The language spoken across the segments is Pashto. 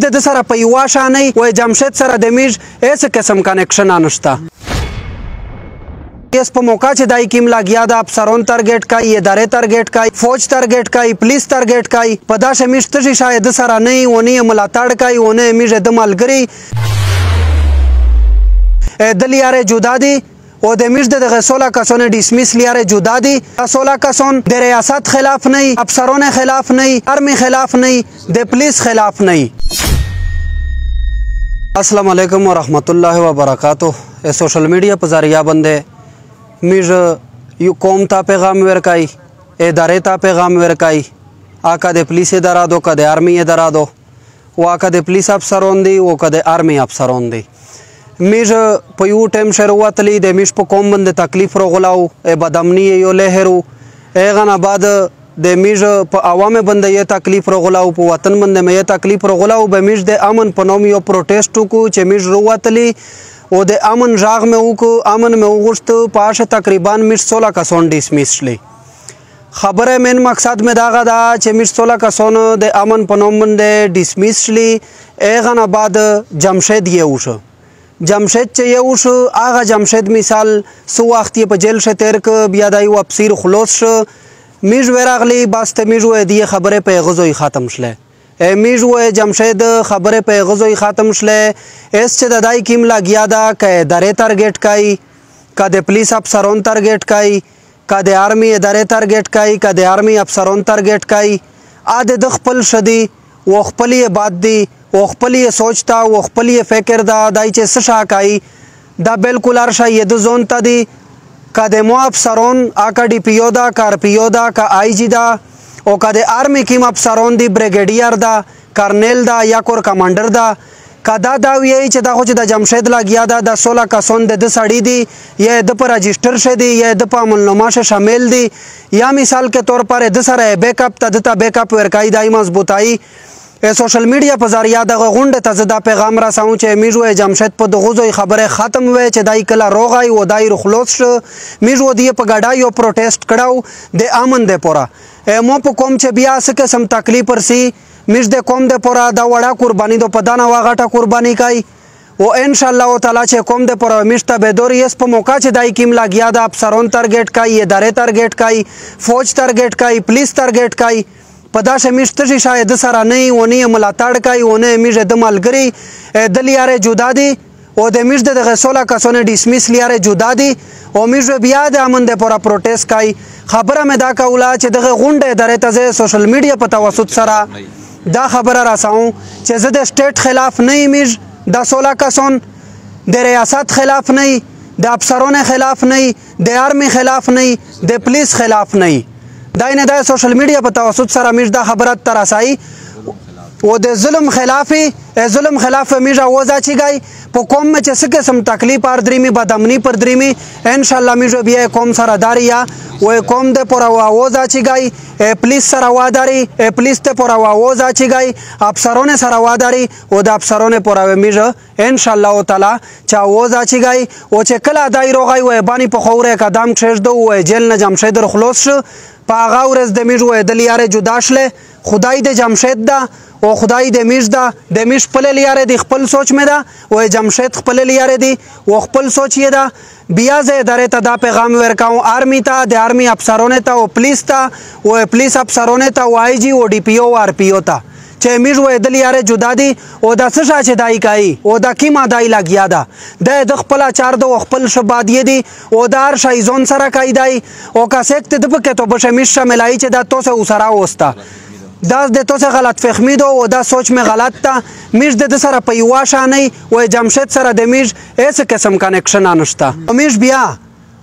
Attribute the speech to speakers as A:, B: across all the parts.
A: د سره په یوه شانۍ وای جمشید سره د میژ هیڅ قسم کنیکشن نشته. اس په موقع چې دای کیم لاګیا د افسرون تارګټ کای ادارې تارګټ کای فوج تارګټ کای پولیس تارګټ کای په داسې میژ تشي شاید سره نه ونی ملاتړ کای ونه میژ د ملګری د لیاره جدا دي او د میژ د 16 کسانو ډیسمیس لیاره جدا دي. 16 کسان د ریاست خلاف نه افسرون خلاف نه ارمی خلاف نه د پولیس خلاف نه. السلام علیکم ورحمت الله وبرکاتہ. سوشل میڈیا په ذریعہ باندې میژ یو قوم ته پیغام ورکای ادارې ته پیغام ورکای آکا د پولیس اداره دو که د آرمی اداره دو واکا د پولیس افسرون دی او که د آرمی افسرون دی. میژ په یو ټایم شروعاتلی د میژ په قوم باندې تکلیف راغلاو بدامنی یو لهرو هغه نه بعد د میژ په عوام باندې یې تکلیف راغلاو په وطن باندې مې تکلیف راغلاو به میژ د امن په نوم یو پروټیسټ وکړو چې میژ راوتلی او د امن راغ مې وکړو امن مې وغوښتو پاشه تقریبا میژ 16 کسان ډیسمیس شلې. خبره مین مقصد مې داغه دا چې میژ 16 کسان د امن په نوم باندې ډیسمیس شلې. هغه نه بعد جمشید یې وشو جمشید چې یو شو هغه جمشید مثال سو وخت په جیل شه تیر ک بیا دای واپسیر خلاص شو میژ ورغلی بس ته میژ وې دی خبره په غزوی ختم شله میژ وې جمشید خبره په غزوی ختم شله اس چې دای کیم لاګیا دا ک ادارې تارګټ کای ک د پولیس افسرون تارګټ کای ک د آرمی ادارې تارګټ کای ک د آرمی افسرون تارګټ کای ا د خپل شدی و خپل باد دی او خپل سوچتا او خپل فکر دا دای چې سشا کای دا بالکل ارشا ید زون ته دی کا د مو افسرون اکا ډی پی او دا کار پی او دا کا آی جی دا او کا د آرمی کیم افسرون دی بریګیډیر دا کرنل دا یا کور کمانډر دا کا دا وی چې دا خو چې د جمشید لاګیا دا د 16 کسان د سړی دی یا د پر رجسٹر شه دی یا د په عملنامه شامل دی یا مثال کے طور پر د سره بیک اپ ته د بیک اپ ورکای دای مضبوطای. سوشل میډیا په ذریعہ دغه غونډه ته زدا پیغام راساو چې میژو جمشید په دغه ځای خبره ختم وې چې دای کله روغای او دای رخلوص شو میژو دی په ګډای یو پروټیسټ کړاو د امن د پورا مو په کوم چې بیا سکه سم تکلیف ورسی میژ د کوم د پورا دا وړه قربانی دو پدانه واغټه قربانی کای او ان شاء الله تعالی چې کوم د پورا میشته به دوري اس په موقع چې دای کیم لاګیا د افسرون تارګټ کای ادارې تارګټ کای فوج تارګټ کای پولیس تارګټ کای په داسې میژ تشي شاید سره نه ونی ملاتړ کوي ونه میژ د ملګری د لیاره جدا دي او د میژ د 16 کسانو ډیسمیس لیاره جدا دي او میژ بیا د امن د پورا پروټیسټ کوي. خبره مې دا کوله چې دغه غونډه ادارې ته سوشل میډیا په توسط سره دا خبره راساو چې زه د سټیټ خلاف نه میژ د 16 کسان د ریاست خلاف نه د افسرون خلاف نه د آرمی خلاف نه د پولیس خلاف نه دای نه د سوشل میډیا په توسط سره میژ دا خبرت تر رسای او د ظلم خلاف میژ आवाज اچیږي په کوم چې څه قسم تکلیف پر دریمي بدامنی پر دریمي ان شاء الله میژ بیا کوم سره داریا و کوم د پر आवाज اچیږي پولیس سره واداري پولیس ته پر आवाज اچیږي افسرون سره واداري او د افسرون پر میژ ان شاء الله تعالی چا आवाज اچیږي او چې کله دای روغای و باندې په خوره قدم کښدو و جیل نه جمشید خلاص شو په هغه ورځ د میژ و د لیاره جدا شله خدای د جمشید دا او خدای د میژ دا د میژ خپل لیاره دی خپل سوچ مې دا او جمشید خپل لیاره دی او خپل سوچ یې دا بیا زه ادارې ته دا پیغام ورکاو آرمی ته د آرمی افسرونه ته او پولیس ته او پولیس افسرونه ته او آی جی او ډی پی او آر پی او ته چې میژ و د لیاره جدا دي او د څه چې دای کوي او د کیما دای لاګیا ده د خپل چار د خپل شبادی دي او د هر شای زون سره کوي دای او کاسک ته د پکې ته بشه میش شاملای چې دا توسه وسره وستا دا د توسه غلط فهمی دو او دا سوچ می غلط تا میژ د سره په یو شانې او جمشید سره د میژ هیڅ قسم کنیکشن نشته. میژ بیا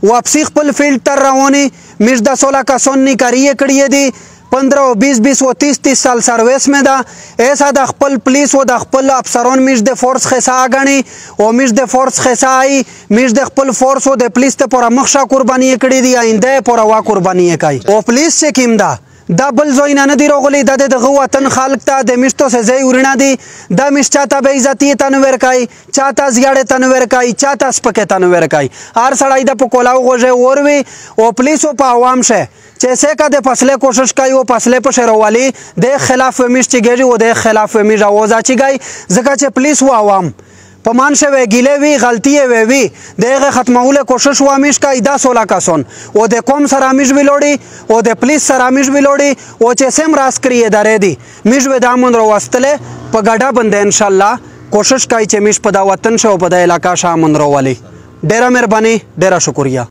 A: واپسی خپل فلټر رواني میژ د 16 کسان نه کاری کړی دي 15 و 20 و 30 سال سرویس میں دا ایسا دا خپل پولیس و دا خپل افسرون میش د فورس خسا غنی او میش د فورس خسا ای میش د خپل فورس و د پولیس ته پر مخشا قربانی کړی دی آینده پر وا قربانی کوي او پولیس چې کیم دا دا بل زوی نه دی راغلی دا دغه وطن خلق ته د میشتو سزای ورنا دی دا میش چاته به عزت ته نه ورکای چاته زیاړه ته نه ورکای چاته سپکه ته نه ورکای هر سړی د په کولاو غوږه اوروي او پولیسو په عوام شه چې څه کا د فصله کوشش کوي او فصله په شروالي د خلاف میش چګي او د خلاف میش اوازه چګي ځکه چې پولیس او عوام په مان شوی ګیلې وی غلطي وی دغه ختموله کوشش و امیش کا 16 کسان او د قوم سره امیش ویلوړي او د پولیس سره امیش ویلوړي او چې سم راس کړی ادارې دي میش و د امن راوستله په ګډه بند ان شاء الله کوشش کوي چې میش په دا وطن شو په د علاقہ شامن راولي ډیره مهرباني ډیره شکریہ